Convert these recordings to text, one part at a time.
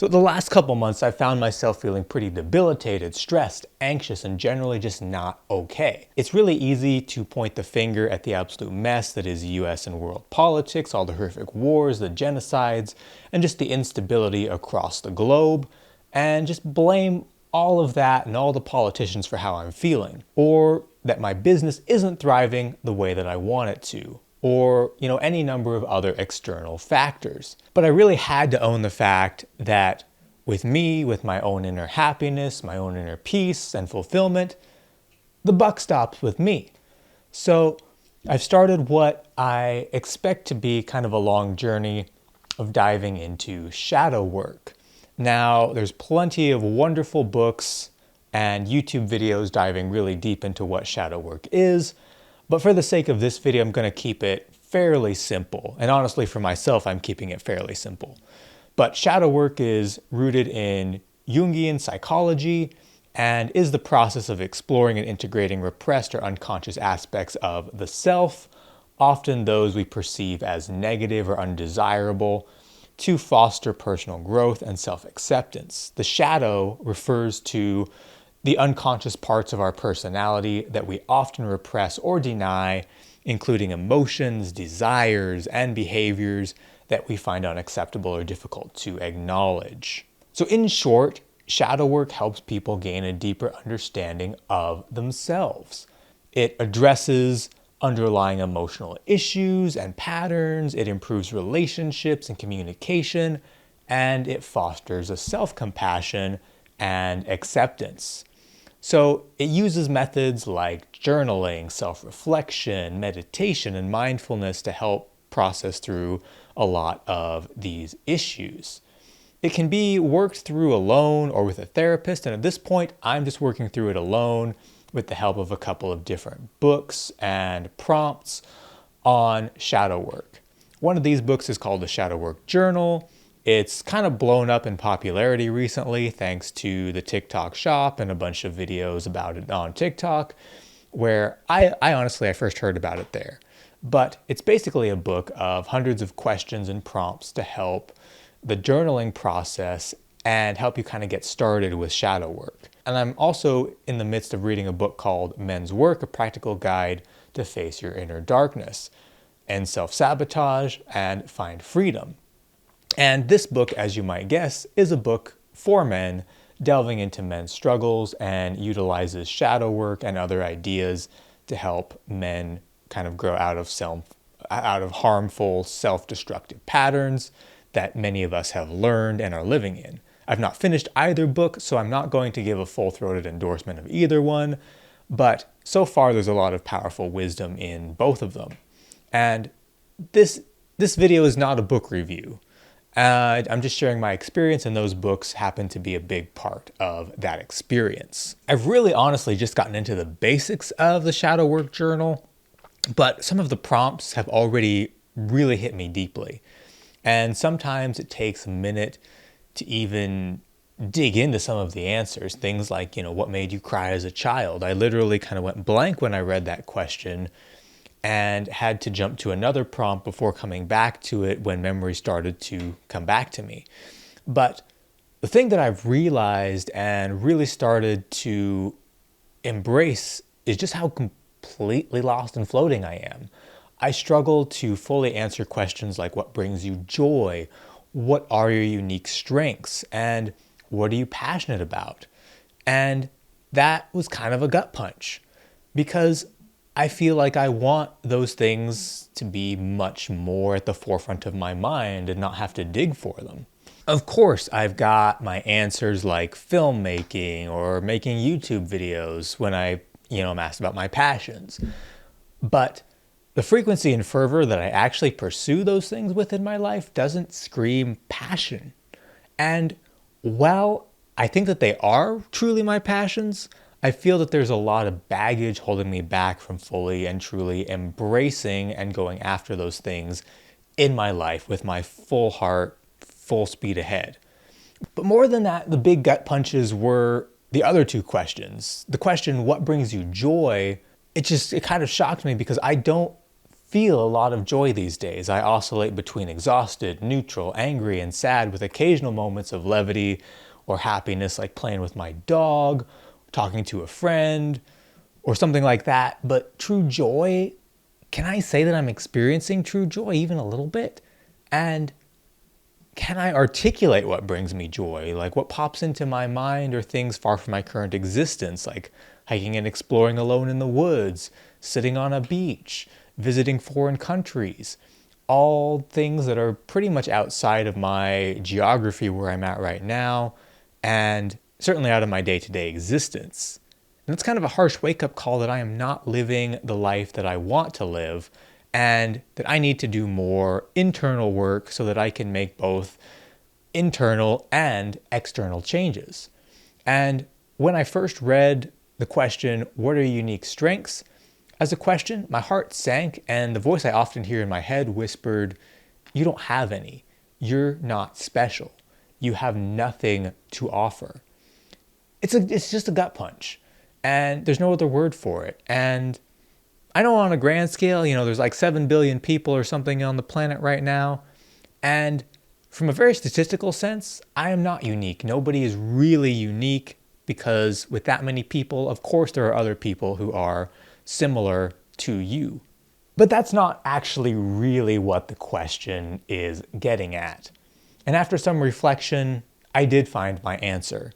So the last couple months, I found myself feeling pretty debilitated, stressed, anxious, and generally just not okay. It's really easy to point the finger at the absolute mess that is US and world politics, all the horrific wars, the genocides, and just the instability across the globe, and just blame all of that and all the politicians for how I'm feeling, or that my business isn't thriving the way that I want it to, or any number of other external factors. But I really had to own the fact that with me, with my own inner happiness, my own inner peace and fulfillment, the buck stops with me. So I've started what I expect to be kind of a long journey of diving into shadow work. Now, there's plenty of wonderful books and YouTube videos diving really deep into what shadow work is, but for the sake of this video, I'm going to keep it fairly simple. And honestly, for myself, I'm keeping it fairly simple. But shadow work is rooted in Jungian psychology and is the process of exploring and integrating repressed or unconscious aspects of the self, often those we perceive as negative or undesirable, to foster personal growth and self-acceptance. The shadow refers to the unconscious parts of our personality that we often repress or deny, including emotions, desires, and behaviors that we find unacceptable or difficult to acknowledge. So in short, shadow work helps people gain a deeper understanding of themselves. It addresses underlying emotional issues and patterns, it improves relationships and communication, and it fosters a self-compassion and acceptance. So it uses methods like journaling, self-reflection, meditation, and mindfulness to help process through a lot of these issues. It can be worked through alone or with a therapist, and at this point, I'm just working through it alone with the help of a couple of different books and prompts on shadow work. One of these books is called The Shadow Work Journal. It's kind of blown up in popularity recently thanks to the TikTok shop and a bunch of videos about it on TikTok, where I honestly first heard about it there. But it's basically a book of hundreds of questions and prompts to help the journaling process and help you kind of get started with shadow work. And I'm also in the midst of reading a book called Men's Work, a practical guide to face your inner darkness, end self-sabotage, and find freedom. And this book, as you might guess, is a book for men, delving into men's struggles and utilizes shadow work and other ideas to help men kind of grow out of harmful, self-destructive patterns that many of us have learned and are living in. I've not finished either book, so I'm not going to give a full-throated endorsement of either one, but so far there's a lot of powerful wisdom in both of them. And this video is not a book review. I'm just sharing my experience, and those books happen to be a big part of that experience. I've really honestly just gotten into the basics of the Shadow Work Journal, but some of the prompts have already really hit me deeply. And sometimes it takes a minute to even dig into some of the answers. Things like, what made you cry as a child? I literally kind of went blank when I read that question and had to jump to another prompt before coming back to it when memory started to come back to me. But the thing that I've realized and really started to embrace is just how completely lost and floating I am. I struggle to fully answer questions like what brings you joy, what are your unique strengths, and what are you passionate about? And that was kind of a gut punch because I feel like I want those things to be much more at the forefront of my mind and not have to dig for them. Of course, I've got my answers like filmmaking or making YouTube videos when I'm asked about my passions. But the frequency and fervor that I actually pursue those things with in my life doesn't scream passion. And while I think that they are truly my passions, I feel that there's a lot of baggage holding me back from fully and truly embracing and going after those things in my life with my full heart, full speed ahead. But more than that, the big gut punches were the other two questions. The question, what brings you joy? It kind of shocked me because I don't feel a lot of joy these days. I oscillate between exhausted, neutral, angry, and sad with occasional moments of levity or happiness, like playing with my dog, talking to a friend, or something like that. But true joy, can I say that I'm experiencing true joy even a little bit? And can I articulate what brings me joy? Like what pops into my mind are things far from my current existence, like hiking and exploring alone in the woods, sitting on a beach, visiting foreign countries, all things that are pretty much outside of my geography where I'm at right now, and certainly out of my day-to-day existence. And it's kind of a harsh wake-up call that I am not living the life that I want to live, and that I need to do more internal work so that I can make both internal and external changes. And when I first read the question, what are your unique strengths? As a question, my heart sank, and the voice I often hear in my head whispered, you don't have any. You're not special. You have nothing to offer. It's just a gut punch, and there's no other word for it. And I know on a grand scale, there's like 7 billion people or something on the planet right now. And from a very statistical sense, I am not unique. Nobody is really unique, because with that many people, of course, there are other people who are similar to you. But that's not actually really what the question is getting at. And after some reflection, I did find my answer.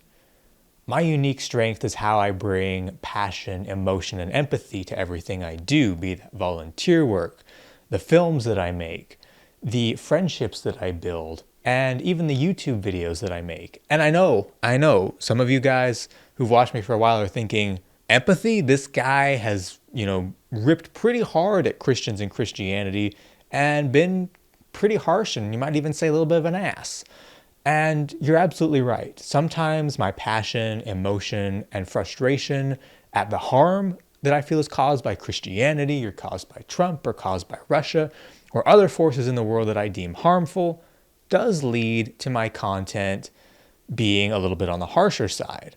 My unique strength is how I bring passion, emotion, and empathy to everything I do, be that volunteer work, the films that I make, the friendships that I build, and even the YouTube videos that I make. And I know, some of you guys who've watched me for a while are thinking, empathy? This guy has, ripped pretty hard at Christians and Christianity and been pretty harsh, and you might even say a little bit of an ass. And you're absolutely right. Sometimes my passion, emotion, and frustration at the harm that I feel is caused by Christianity, or caused by Trump, or caused by Russia, or other forces in the world that I deem harmful, does lead to my content being a little bit on the harsher side.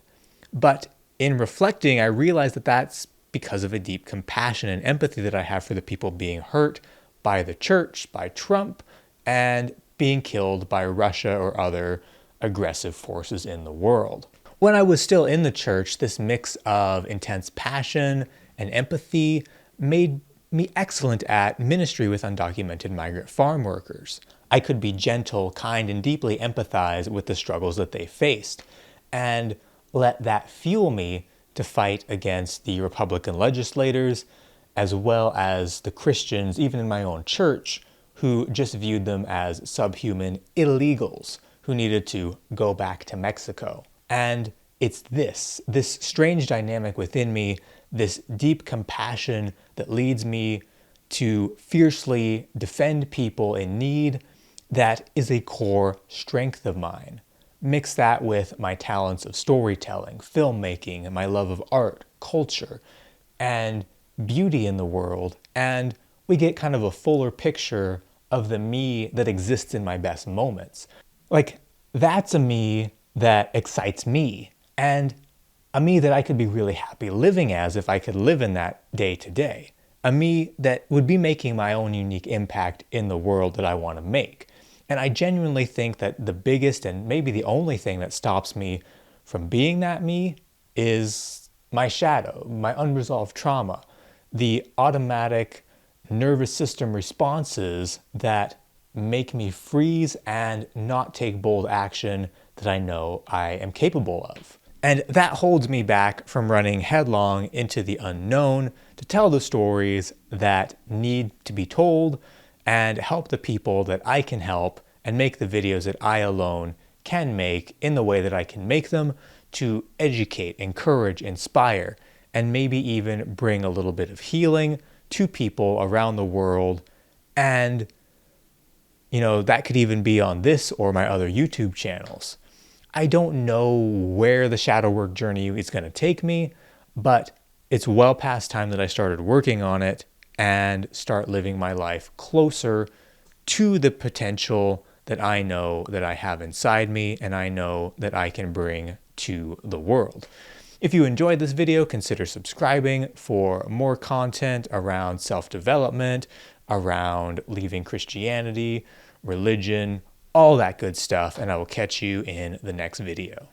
But in reflecting, I realized that that's because of a deep compassion and empathy that I have for the people being hurt by the church, by Trump, and being killed by Russia or other aggressive forces in the world. When I was still in the church, this mix of intense passion and empathy made me excellent at ministry with undocumented migrant farm workers. I could be gentle, kind, and deeply empathize with the struggles that they faced, and let that fuel me to fight against the Republican legislators, as well as the Christians, even in my own church, who just viewed them as subhuman illegals who needed to go back to Mexico. And it's this strange dynamic within me, this deep compassion that leads me to fiercely defend people in need, that is a core strength of mine. Mix that with my talents of storytelling, filmmaking, and my love of art, culture, and beauty in the world, and we get kind of a fuller picture of the me that exists in my best moments. Like, that's a me that excites me, and a me that I could be really happy living as if I could live in that day to day. A me that would be making my own unique impact in the world that I want to make. And I genuinely think that the biggest and maybe the only thing that stops me from being that me is my shadow, my unresolved trauma, the automatic nervous system responses that make me freeze and not take bold action that I know I am capable of. And that holds me back from running headlong into the unknown to tell the stories that need to be told and help the people that I can help, and make the videos that I alone can make in the way that I can make them, to educate, encourage, inspire, and maybe even bring a little bit of healing to people around the world. And, that could even be on this or my other YouTube channels. I don't know where the shadow work journey is going to take me, but it's well past time that I started working on it and start living my life closer to the potential that I know that I have inside me and I know that I can bring to the world. If you enjoyed this video, consider subscribing for more content around self-development, around leaving Christianity, religion, all that good stuff, and I will catch you in the next video.